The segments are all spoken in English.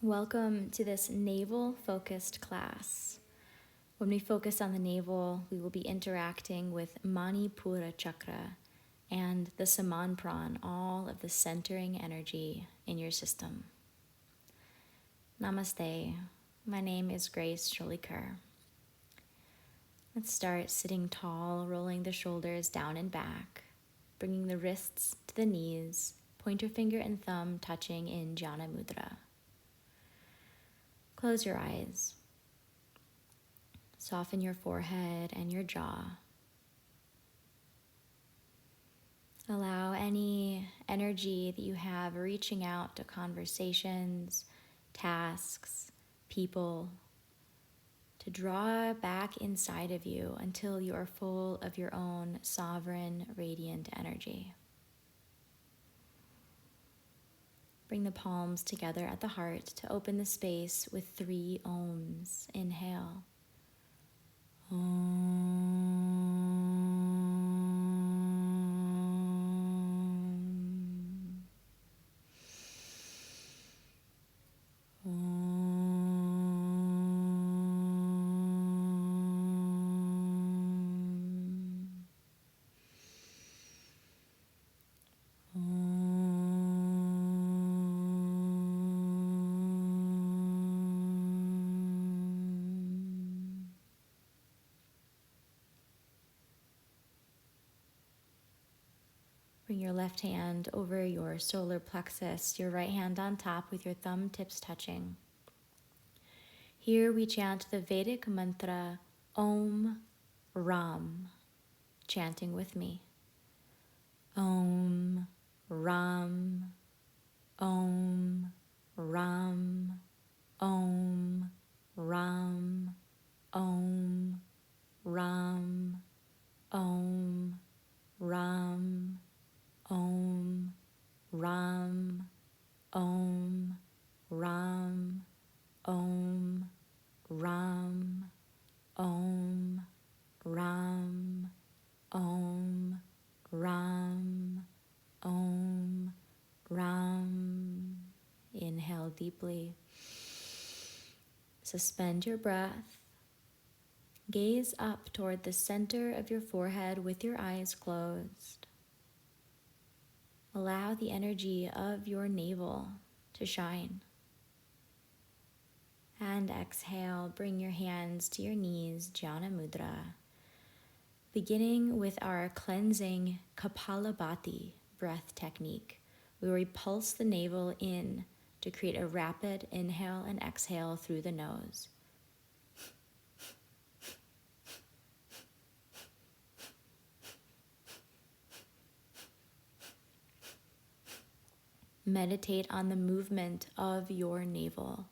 Welcome to this navel-focused class. When we focus on the navel, we will be interacting with Manipura Chakra and the Saman Pran, all of the centering energy in your system. Namaste. My name is Grace Jolicoeur. Let's start sitting tall, rolling the shoulders down and back, bringing the wrists to the knees, pointer finger and thumb touching in Jnana Mudra. Close your eyes. Soften your forehead and your jaw. Allow any energy that you have reaching out to conversations, tasks, people, to draw back inside of you until you are full of your own sovereign, radiant energy. Bring the palms together at the heart to open the space with 3 ohms. Inhale. Bring your left hand over your solar plexus, your right hand on top with your thumb tips touching. Here we chant the Vedic mantra Om Ram, chanting with me. Om Ram, Om Ram, Om Ram, Om Ram, Om Ram, Om Ram, Om Ram, Om Ram, Om Ram, Om Ram, Om Ram. Inhale deeply. Suspend your breath. Gaze up toward the center of your forehead with your eyes closed. Allow the energy of your navel to shine. And exhale, bring your hands to your knees, Jnana Mudra. Beginning with our cleansing Kapalabhati breath technique, we repulse the navel in to create a rapid inhale and exhale through the nose. Meditate on the movement of your navel.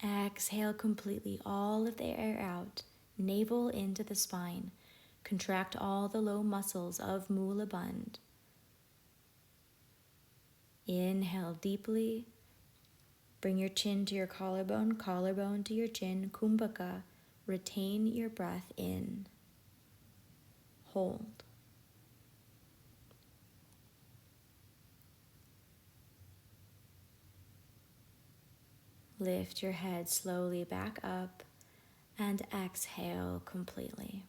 Exhale completely all of the air out, navel into the spine. Contract all the low muscles of Mula Bandha. Inhale deeply. Bring your chin to your collarbone, collarbone to your chin, Kumbhaka. Retain your breath in. Hold. Lift your head slowly back up and exhale completely.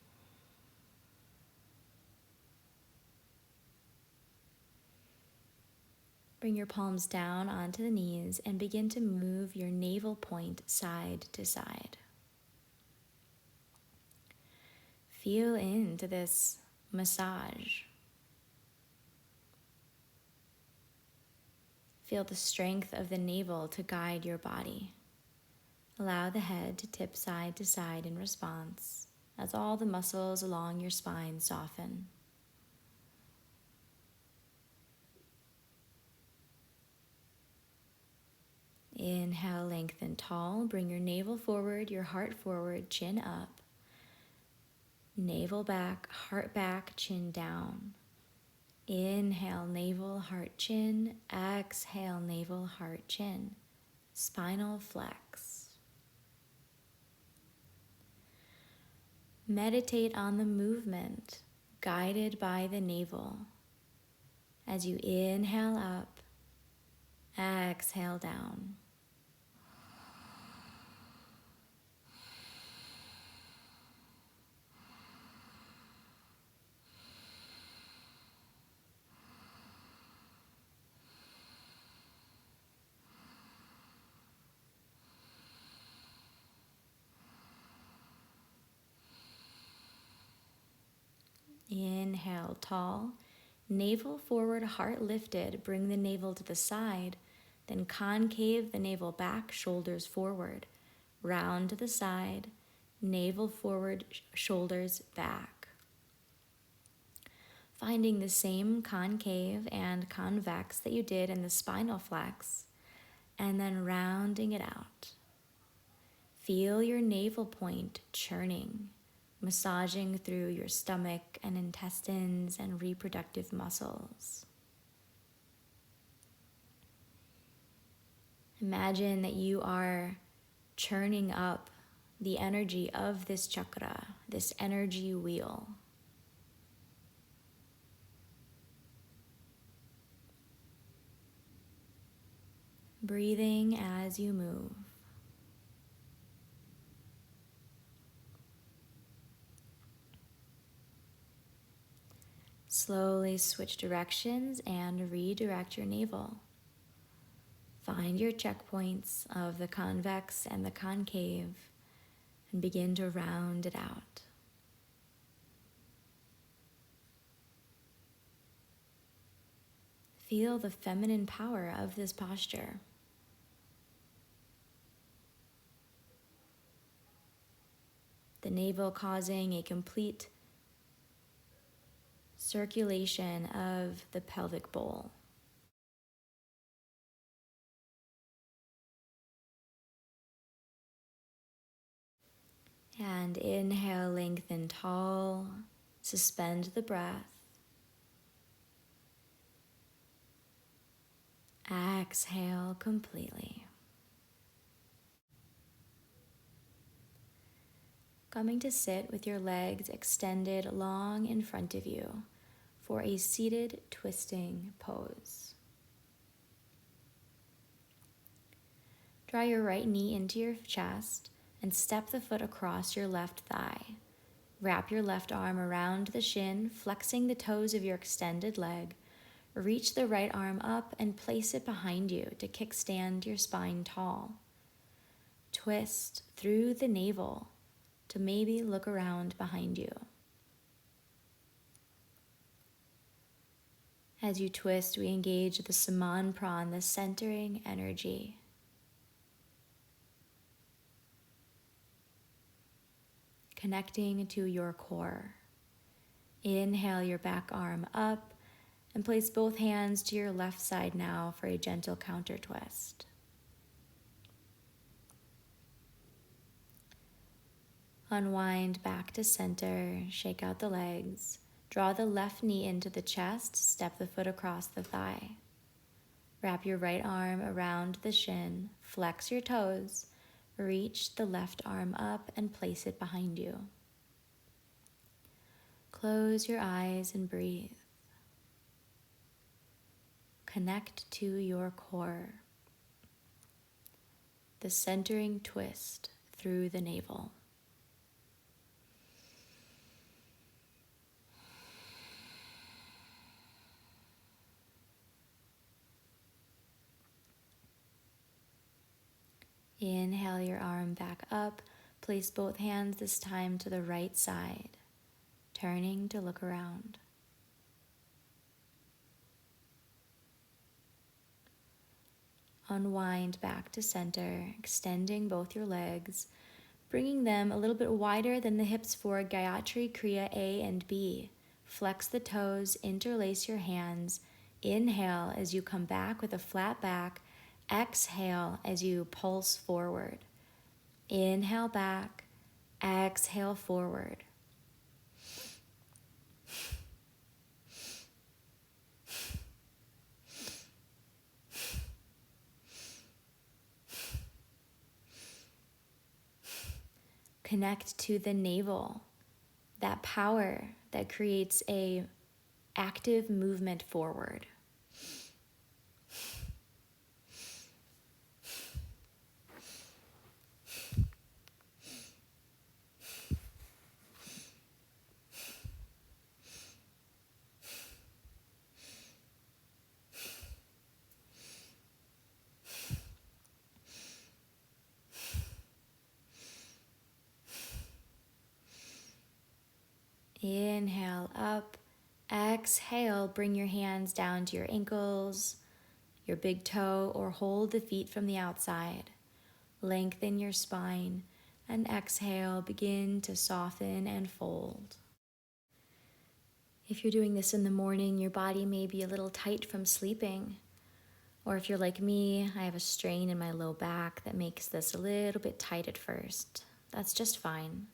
Bring your palms down onto the knees and begin to move your navel point side to side. Feel into this massage. Feel the strength of the navel to guide your body. Allow the head to tip side to side in response as all the muscles along your spine soften. Inhale, lengthen tall. Bring your navel forward, your heart forward, chin up. Navel back, heart back, chin down. Inhale, navel, heart, chin. Exhale, navel, heart, chin. Spinal flex. Meditate on the movement guided by the navel. As you inhale up, exhale down. Inhale, tall. Navel forward, heart lifted. Bring the navel to the side. Then concave the navel back, shoulders forward. Round to the side. Navel forward, shoulders back. Finding the same concave and convex that you did in the spinal flex. And then rounding it out. Feel your navel point churning, massaging through your stomach and intestines and reproductive muscles. Imagine that you are churning up the energy of this chakra, this energy wheel. Breathing as you move. Slowly switch directions and redirect your navel. Find your checkpoints of the convex and the concave and begin to round it out. Feel the feminine power of this posture. The navel causing a complete circulation of the pelvic bowl. And inhale, lengthen tall, suspend the breath. Exhale completely. Coming to sit with your legs extended long in front of you for a seated twisting pose. Draw your right knee into your chest and step the foot across your left thigh. Wrap your left arm around the shin, flexing the toes of your extended leg. Reach the right arm up and place it behind you to kickstand your spine tall. Twist through the navel to maybe look around behind you. As you twist, we engage the Saman Pran, the centering energy. Connecting to your core. Inhale your back arm up and place both hands to your left side now for a gentle counter twist. Unwind back to center, shake out the legs. Draw the left knee into the chest, step the foot across the thigh. Wrap your right arm around the shin, flex your toes, reach the left arm up and place it behind you. Close your eyes and breathe. Connect to your core. The centering twist through the navel. Inhale your arm back up. Place both hands this time to the right side, turning to look around. Unwind back to center, extending both your legs, bringing them a little bit wider than the hips for Gayatri Kriya A and B. Flex the toes, interlace your hands. Inhale as you come back with a flat back. Exhale as you pulse forward. Inhale back, exhale forward. Connect to the navel, that power that creates a active movement forward. Inhale up, exhale, bring your hands down to your ankles, your big toe, or hold the feet from the outside. Lengthen your spine, and exhale, begin to soften and fold. If you're doing this in the morning, your body may be a little tight from sleeping. Or if you're like me, I have a strain in my low back that makes this a little bit tight at first. That's just fine.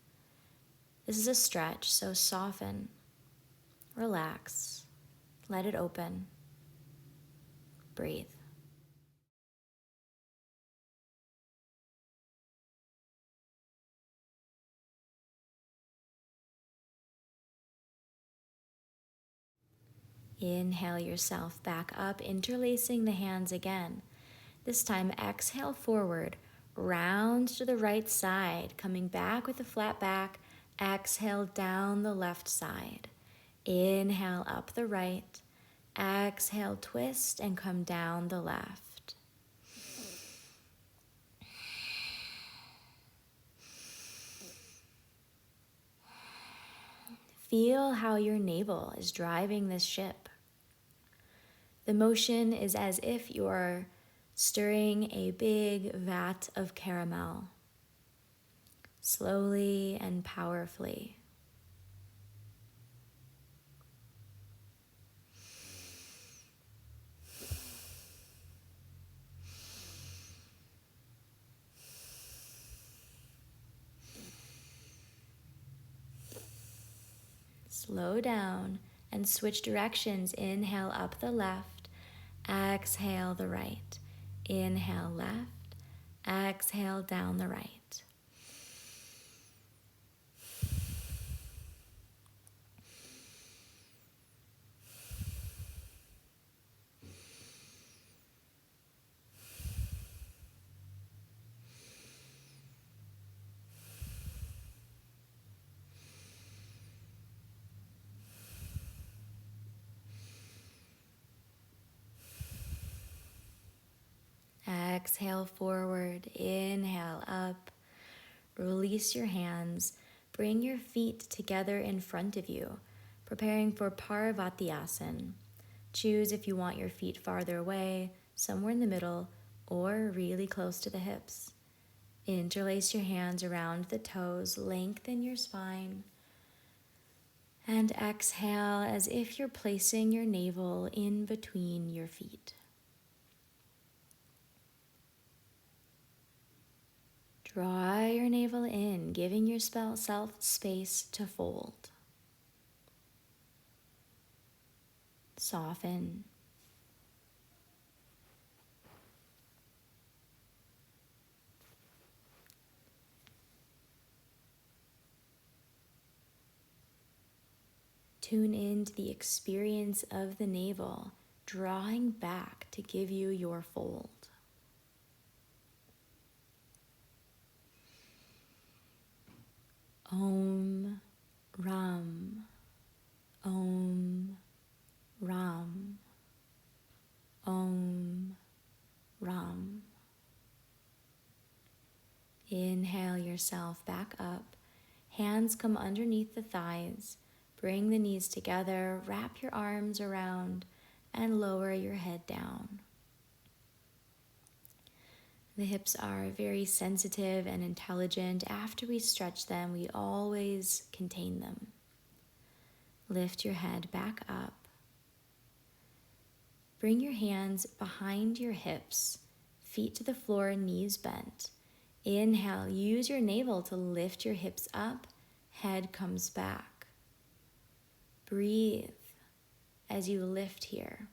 This is a stretch, so soften, relax, let it open, breathe. Inhale yourself back up, interlacing the hands again. This time, exhale forward, round to the right side, coming back with a flat back. Exhale down the left side. Inhale up the right. Exhale, twist and come down the left. Feel how your navel is driving this ship. The motion is as if you're stirring a big vat of caramel, slowly and powerfully. Slow down and switch directions. Inhale up the left, exhale the right. Inhale left, exhale down the right. Exhale forward, inhale up, release your hands, bring your feet together in front of you, preparing for Parvatiyasan. Choose if you want your feet farther away, somewhere in the middle, or really close to the hips. Interlace your hands around the toes, lengthen your spine, and exhale as if you're placing your navel in between your feet. Draw your navel in, giving yourself space to fold. Soften. Tune into the experience of the navel, drawing back to give you your fold. Om Ram, Om Ram, Om Ram. Inhale yourself back up. Hands come underneath the thighs. Bring the knees together, wrap your arms around, and lower your head down. The hips are very sensitive and intelligent. After we stretch them, we always contain them. Lift your head back up. Bring your hands behind your hips, feet to the floor, knees bent. Inhale, use your navel to lift your hips up, head comes back. Breathe as you lift here.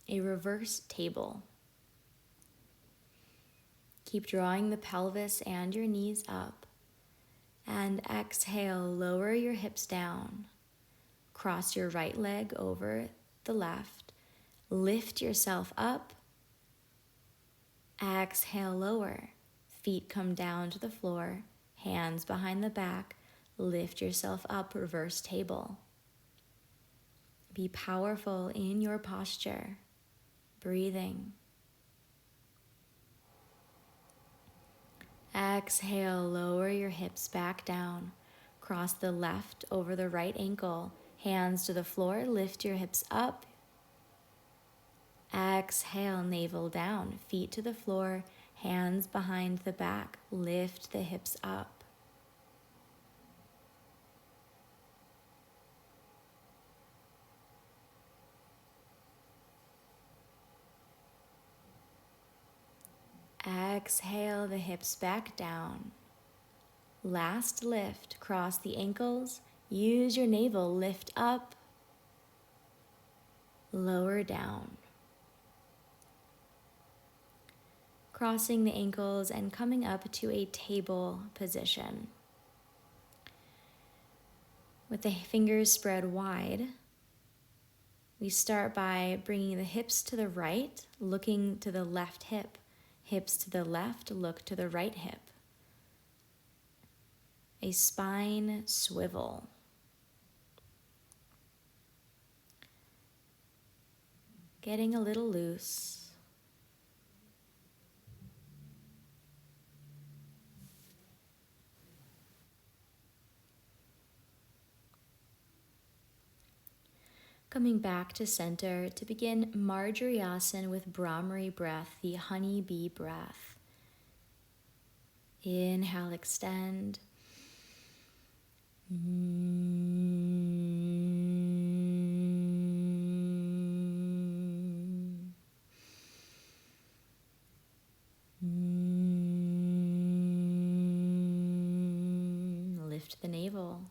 A reverse table. Keep drawing the pelvis and your knees up. And exhale, lower your hips down. Cross your right leg over the left. Lift yourself up. Exhale, lower. Feet come down to the floor. Hands behind the back. Lift yourself up, reverse table. Be powerful in your posture. Breathing. Exhale, lower your hips back down. Cross the left over the right ankle. Hands to the floor, lift your hips up. Exhale, navel down, feet to the floor, hands behind the back. Lift the hips up. Exhale the hips back down. Last lift, cross the ankles, use your navel, lift up, lower down. Crossing the ankles and coming up to a table position. With the fingers spread wide, we start by bringing the hips to the right, looking to the left hip. Hips to the left, look to the right hip. A spine swivel. Getting a little loose. Coming back to center to begin Marjoryasan with Brahmari breath, the honeybee breath. Inhale, extend. Lift the navel.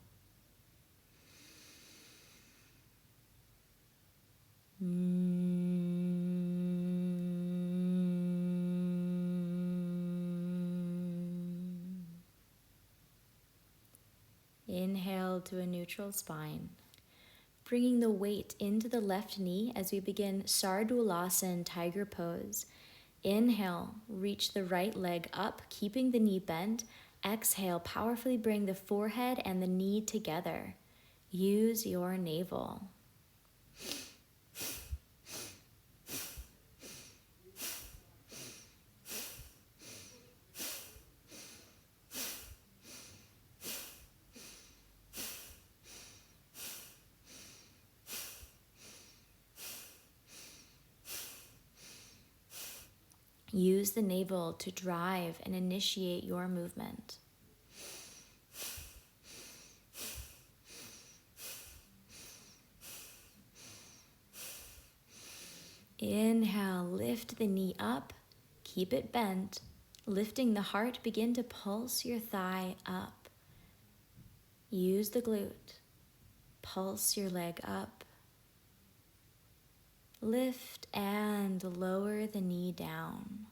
Inhale to a neutral spine. Bringing the weight into the left knee as we begin Sarduulasan, tiger pose. Inhale, reach the right leg up, keeping the knee bent. Exhale, powerfully bring the forehead and the knee together. Use your navel. Use the navel to drive and initiate your movement. Inhale, lift the knee up, keep it bent. Lifting the heart, begin to pulse your thigh up. Use the glute. Pulse your leg up. Lift and lower the knee down.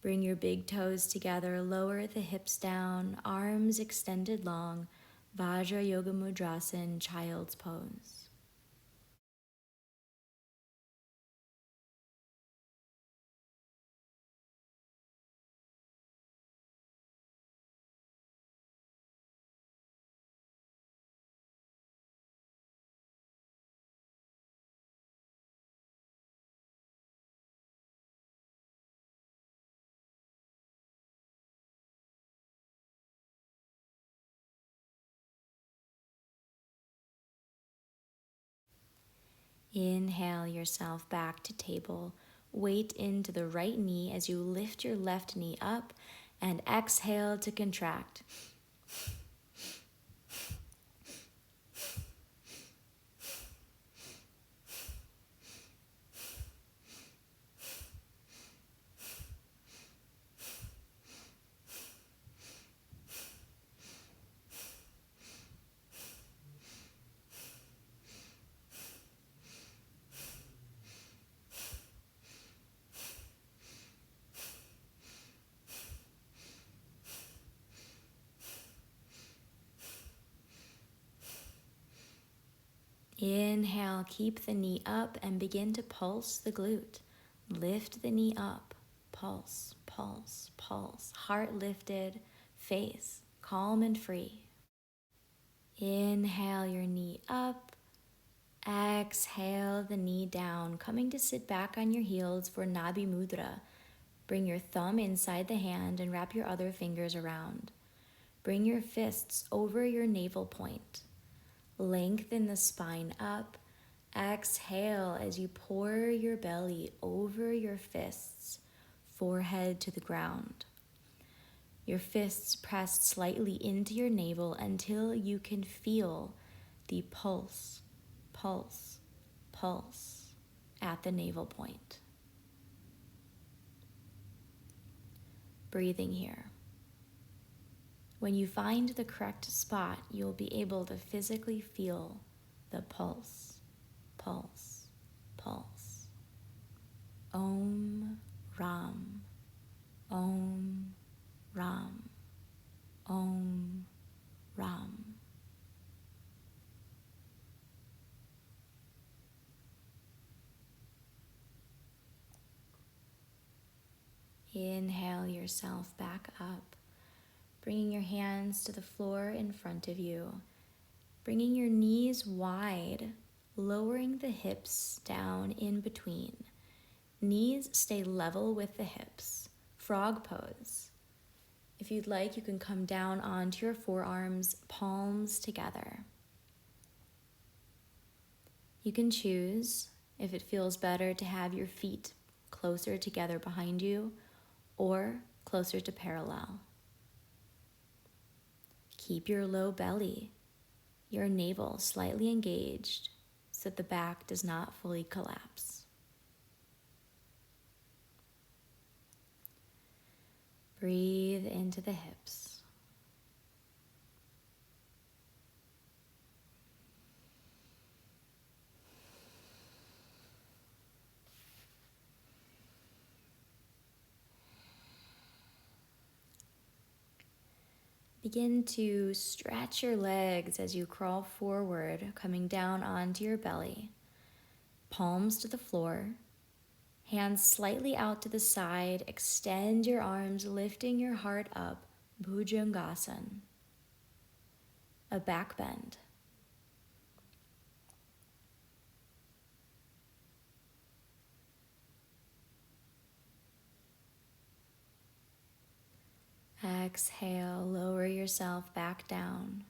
Bring your big toes together, lower the hips down, arms extended long, Hatha Yoga Meditation, child's pose. Inhale yourself back to table. weight into the right knee as you lift your left knee up, and exhale to contract. Inhale, keep the knee up and begin to pulse the glute. Lift the knee up, pulse, pulse, pulse. Heart lifted, face calm and free. Inhale your knee up, exhale the knee down, coming to sit back on your heels for Nabi Mudra. Bring your thumb inside the hand and wrap your other fingers around. Bring your fists over your navel point. Lengthen the spine up. Exhale as you pour your belly over your fists, forehead to the ground. Your fists pressed slightly into your navel until you can feel the pulse, pulse, pulse at the navel point. Breathing here. When you find the correct spot, you'll be able to physically feel the pulse, pulse, pulse. Om Ram, Om Ram, Om Ram. Inhale yourself back up, bringing your hands to the floor in front of you, bringing your knees wide, lowering the hips down in between. Knees stay level with the hips. Frog pose. If you'd like, you can come down onto your forearms, palms together. You can choose, if it feels better, to have your feet closer together behind you or closer to parallel. Keep your low belly, your navel slightly engaged so that the back does not fully collapse. Breathe into the hips. Begin to stretch your legs as you crawl forward, coming down onto your belly. Palms to the floor. Hands slightly out to the side. Extend your arms, lifting your heart up. Bhujangasana. A back bend. Exhale, lower yourself back down.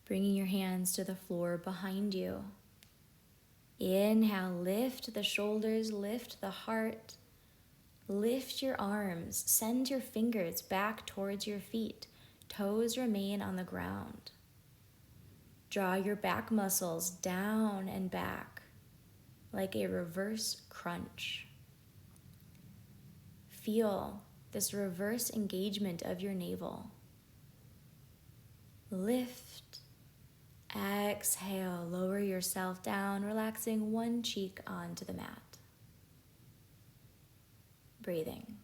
Bringing your hands to the floor behind you. Inhale, lift the shoulders, lift the heart. Lift your arms, send your fingers back towards your feet. Toes remain on the ground. Draw your back muscles down and back like a reverse crunch. Feel this reverse engagement of your navel. Lift, exhale, lower yourself down, relaxing one cheek onto the mat. Breathing.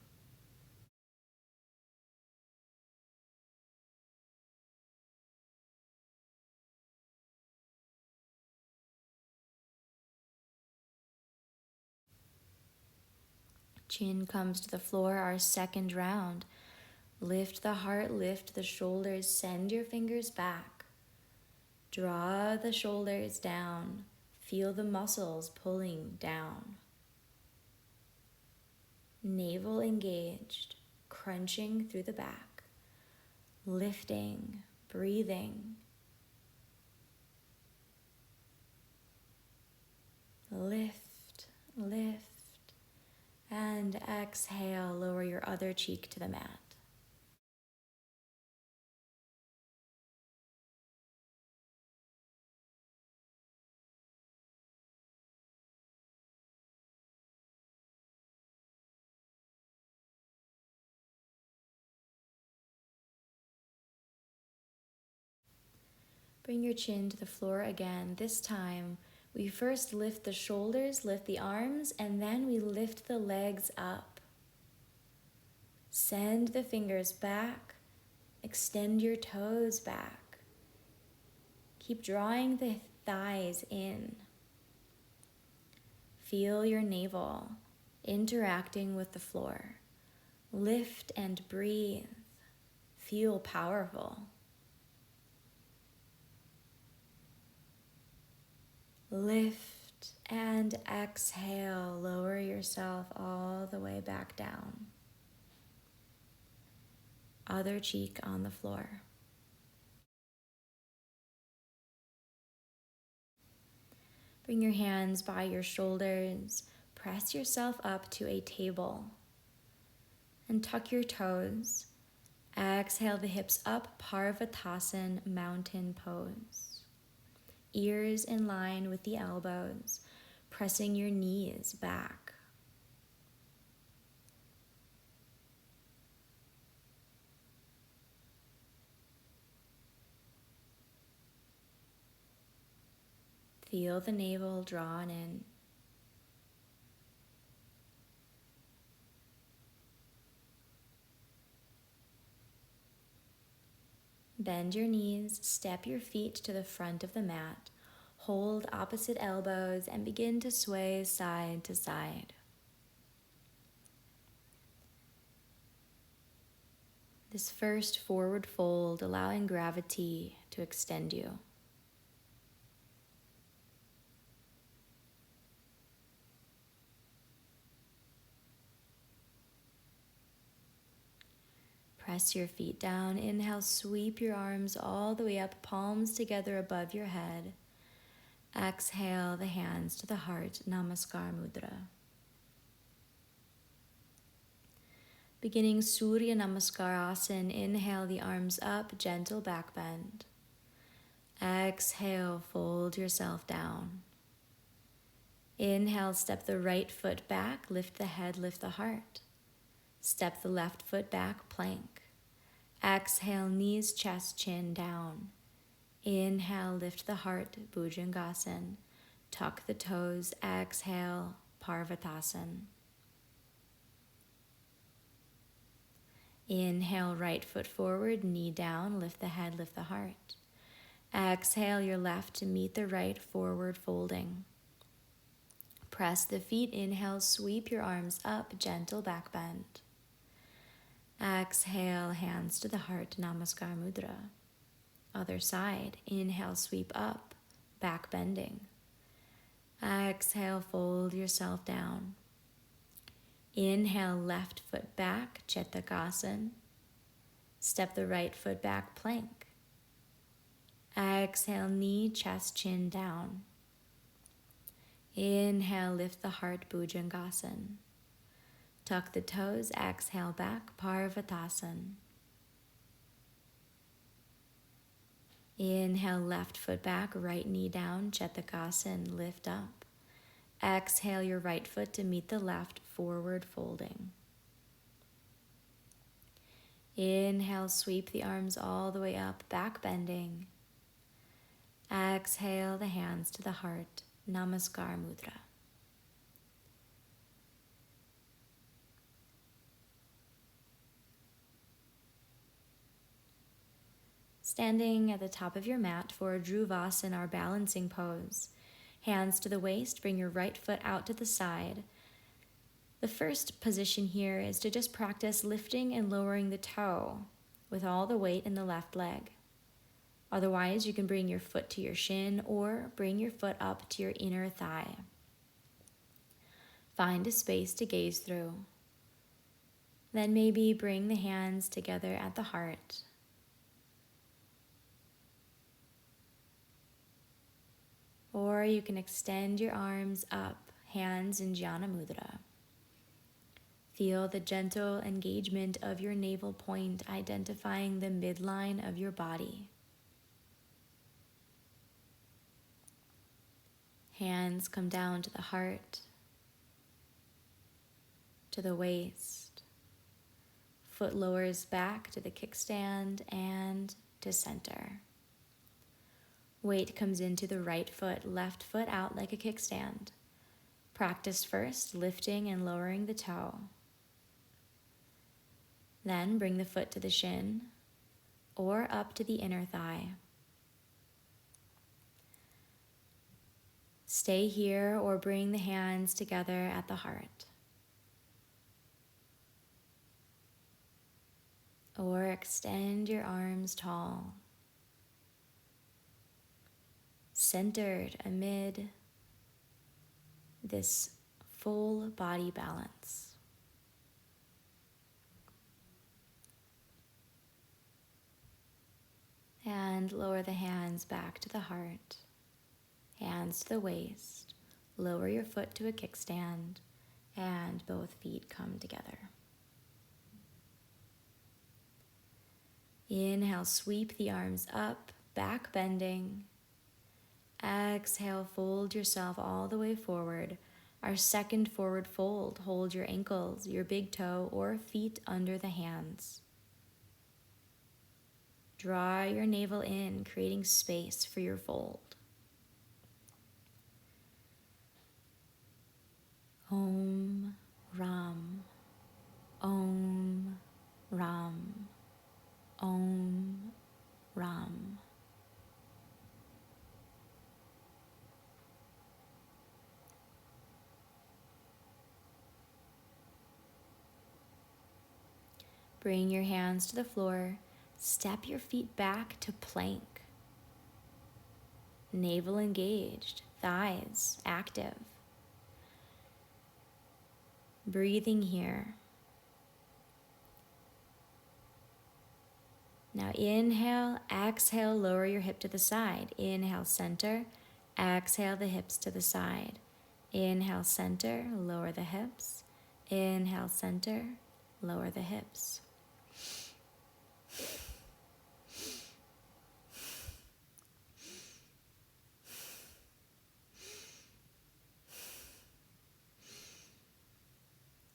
Chin comes to the floor, our second round. Lift the heart, lift the shoulders, send your fingers back. Draw the shoulders down. Feel the muscles pulling down. Navel engaged, crunching through the back. Lifting, breathing. Lift, lift. And exhale, lower your other cheek to the mat. Bring your chin to the floor again. This time, we first lift the shoulders, lift the arms, and then we lift the legs up. Send the fingers back. Extend your toes back. Keep drawing the thighs in. Feel your navel interacting with the floor. Lift and breathe. Feel powerful. Lift and exhale. Lower yourself all the way back down. Other cheek on the floor. Bring your hands by your shoulders. Press yourself up to a table. And tuck your toes. Exhale the hips up, Parvatasan, mountain pose. Ears in line with the elbows, pressing your knees back. Feel the navel drawn in. Bend your knees, step your feet to the front of the mat, hold opposite elbows, and begin to sway side to side. This first forward fold, allowing gravity to extend you. Press your feet down. Inhale, sweep your arms all the way up, palms together above your head. Exhale the hands to the heart, Namaskar Mudra. Beginning Surya Namaskarasan, inhale the arms up, gentle back bend. Exhale, fold yourself down. Inhale, step the right foot back, lift the head, lift the heart. Step the left foot back, plank. Exhale, knees, chest, chin down. Inhale, lift the heart, Bhujangasan. Tuck the toes, exhale, Parvatasan. Inhale, right foot forward, knee down, lift the head, lift the heart. Exhale your left to meet the right, forward folding. Press the feet, inhale, sweep your arms up, gentle back bend. Exhale, hands to the heart, Namaskar Mudra. Other side, inhale, sweep up, back bending. Exhale, fold yourself down. Inhale, left foot back, Chetakasan. Step the right foot back, plank. Exhale, knee, chest, chin down. Inhale, lift the heart, Bhujangasan. Tuck the toes, exhale back, Parvatasan. Inhale, left foot back, right knee down, Chetakasan, lift up. Exhale your right foot to meet the left, forward folding. Inhale, sweep the arms all the way up, back bending. Exhale the hands to the heart, Namaskar Mudra. Standing at the top of your mat for Dhruvasana, our balancing pose. Hands to the waist, bring your right foot out to the side. The first position here is to just practice lifting and lowering the toe with all the weight in the left leg. Otherwise, you can bring your foot to your shin or bring your foot up to your inner thigh. Find a space to gaze through. Then maybe bring the hands together at the heart. Or you can extend your arms up, hands in Jnana Mudra. Feel the gentle engagement of your navel point, identifying the midline of your body. Hands come down to the heart, to the waist. Foot lowers back to the kickstand and to center. Weight comes into the right foot, left foot out like a kickstand. Practice first, lifting and lowering the toe. Then bring the foot to the shin or up to the inner thigh. Stay here or bring the hands together at the heart. Or extend your arms tall, centered amid this full body balance. And lower the hands back to the heart, hands to the waist. Lower your foot to a kickstand, and both feet come together. Inhale, sweep the arms up, back bending. Exhale, fold yourself all the way forward. Our second forward fold, hold your ankles, your big toe, or feet under the hands. Draw your navel in, creating space for your fold. Om Ram, Om Ram, Om Ram. Bring your hands to the floor. Step your feet back to plank. Navel engaged, thighs active. Breathing here. Now inhale, exhale, lower your hip to the side. Inhale, center. Exhale, the hips to the side. Inhale, center, lower the hips. Inhale, center, lower the hips.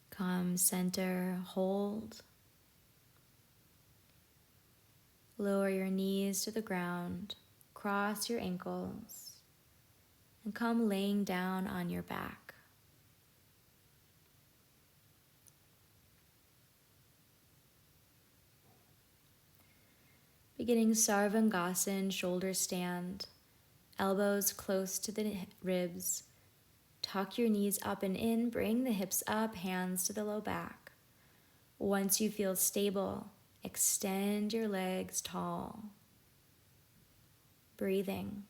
Come, center, hold. Lower your knees to the ground, cross your ankles, and come laying down on your back. Beginning Sarvangasan, shoulder stand, elbows close to the ribs. Tuck your knees up and in, bring the hips up, hands to the low back. Once you feel stable, extend your legs tall. Breathing.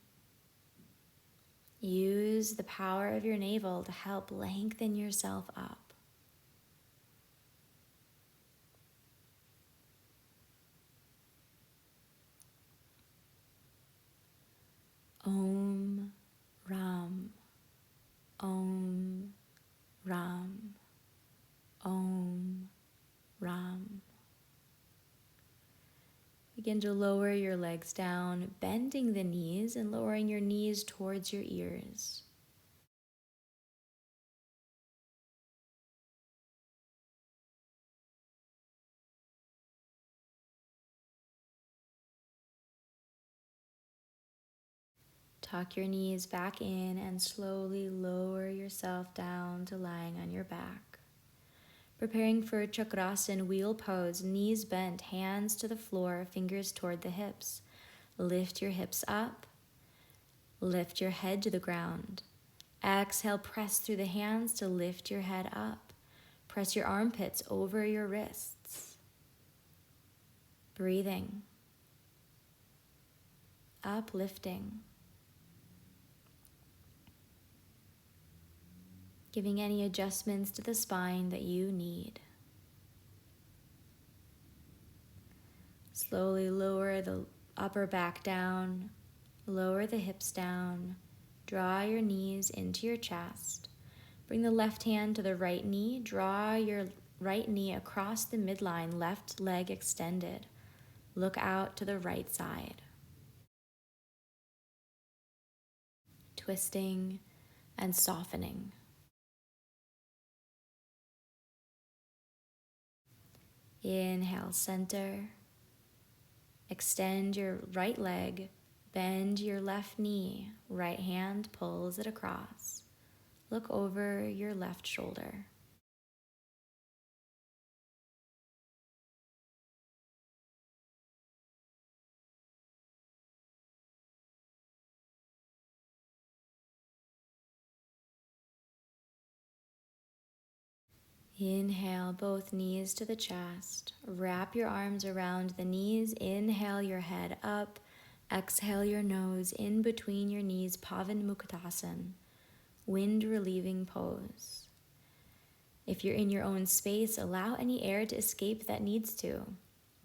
Use the power of your navel to help lengthen yourself up. Om Ram, Om Ram, Om Ram. Begin to lower your legs down, bending the knees and lowering your knees towards your ears. Tuck your knees back in and slowly lower yourself down to lying on your back. Preparing for Chakrasan, wheel pose, knees bent, hands to the floor, fingers toward the hips. Lift your hips up. Lift your head to the ground. Exhale, press through the hands to lift your head up. Press your armpits over your wrists. Breathing. Uplifting. Giving any adjustments to the spine that you need. Slowly lower the upper back down, lower the hips down, draw your knees into your chest. Bring the left hand to the right knee, draw your right knee across the midline, left leg extended. Look out to the right side. Twisting and softening. Inhale, center. Extend your right leg. Bend your left knee. Right hand pulls it across. Look over your left shoulder. Inhale, both knees to the chest. Wrap your arms around the knees. Inhale your head up. Exhale your nose in between your knees. Pawan Mukhtasan, wind relieving pose. If you're in your own space, allow any air to escape that needs to.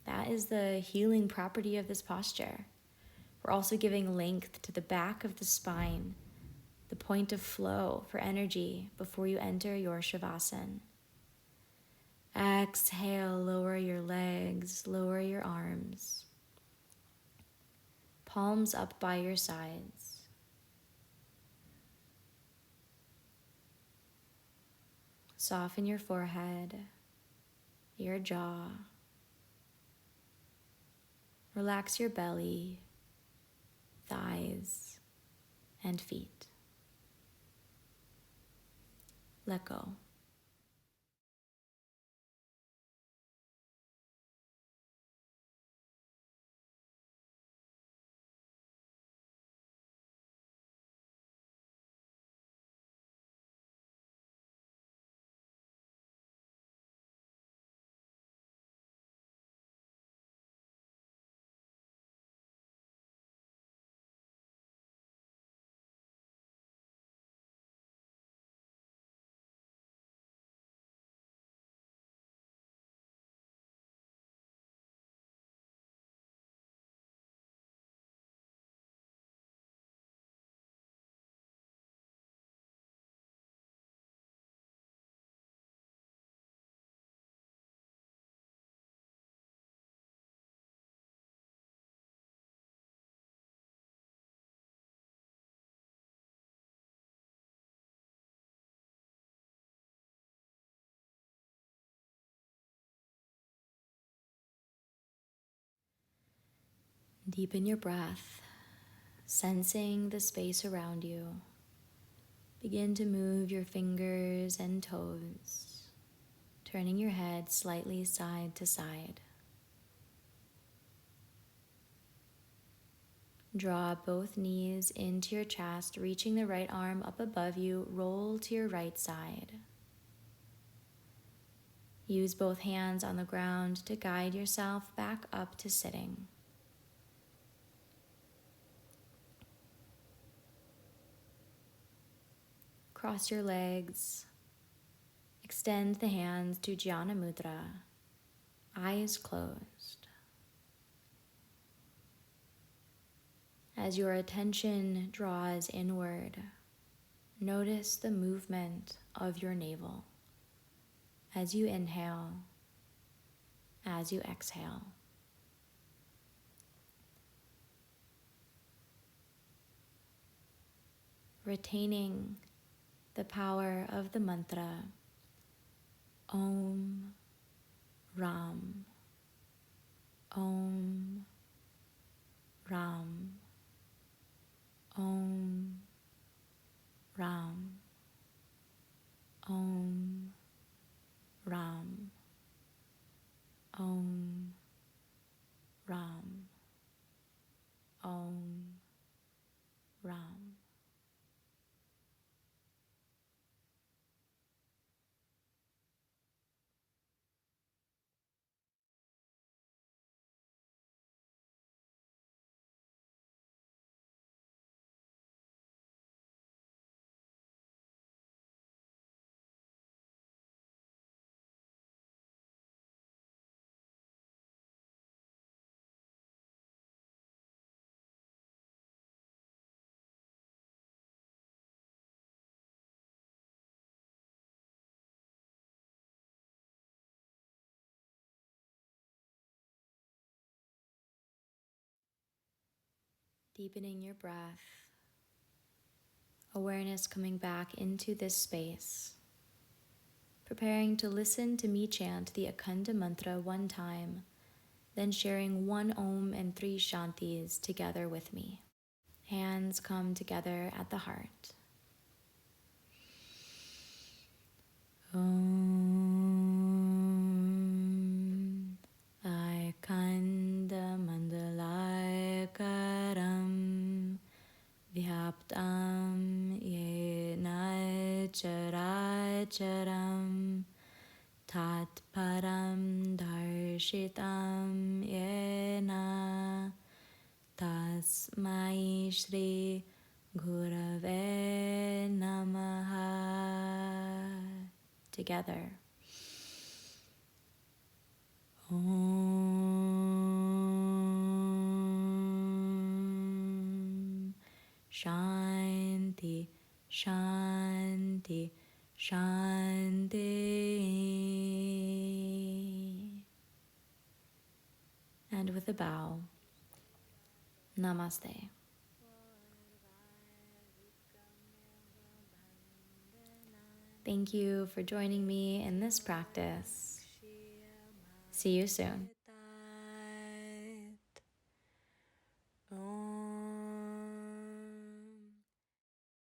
That is the healing property of this posture. We're also giving length to the back of the spine, the point of flow for energy before you enter your Shavasana. Exhale, lower your legs, lower your arms. Palms up by your sides. Soften your forehead, your jaw. Relax your belly, thighs, and feet. Let go. Deepen your breath, sensing the space around you. Begin to move your fingers and toes, turning your head slightly side to side. Draw both knees into your chest, reaching the right arm up above you. Roll to your right side. Use both hands on the ground to guide yourself back up to sitting. Cross your legs. Extend the hands to Jnana Mudra, eyes closed. As your attention draws inward, notice the movement of your navel as you inhale, as you exhale. Retaining the power of the mantra Om Ram, Om Ram, Om Ram, Om Ram, Om Ram, Om Ram. Deepening your breath, awareness coming back into this space, preparing to listen to me chant the Akhanda mantra one time, then sharing one Om and 3 Shantis together with me. Hands come together at the heart. Om Akhanda Mandalakaram Vyaptam Yena Characharam Tat Param Darshitam Yena Tasmai Shri Gurave Namaha. Together. Om Shanti, Shanti, Shanti. And with a bow, Namaste. Thank you for joining me in this practice. See you soon.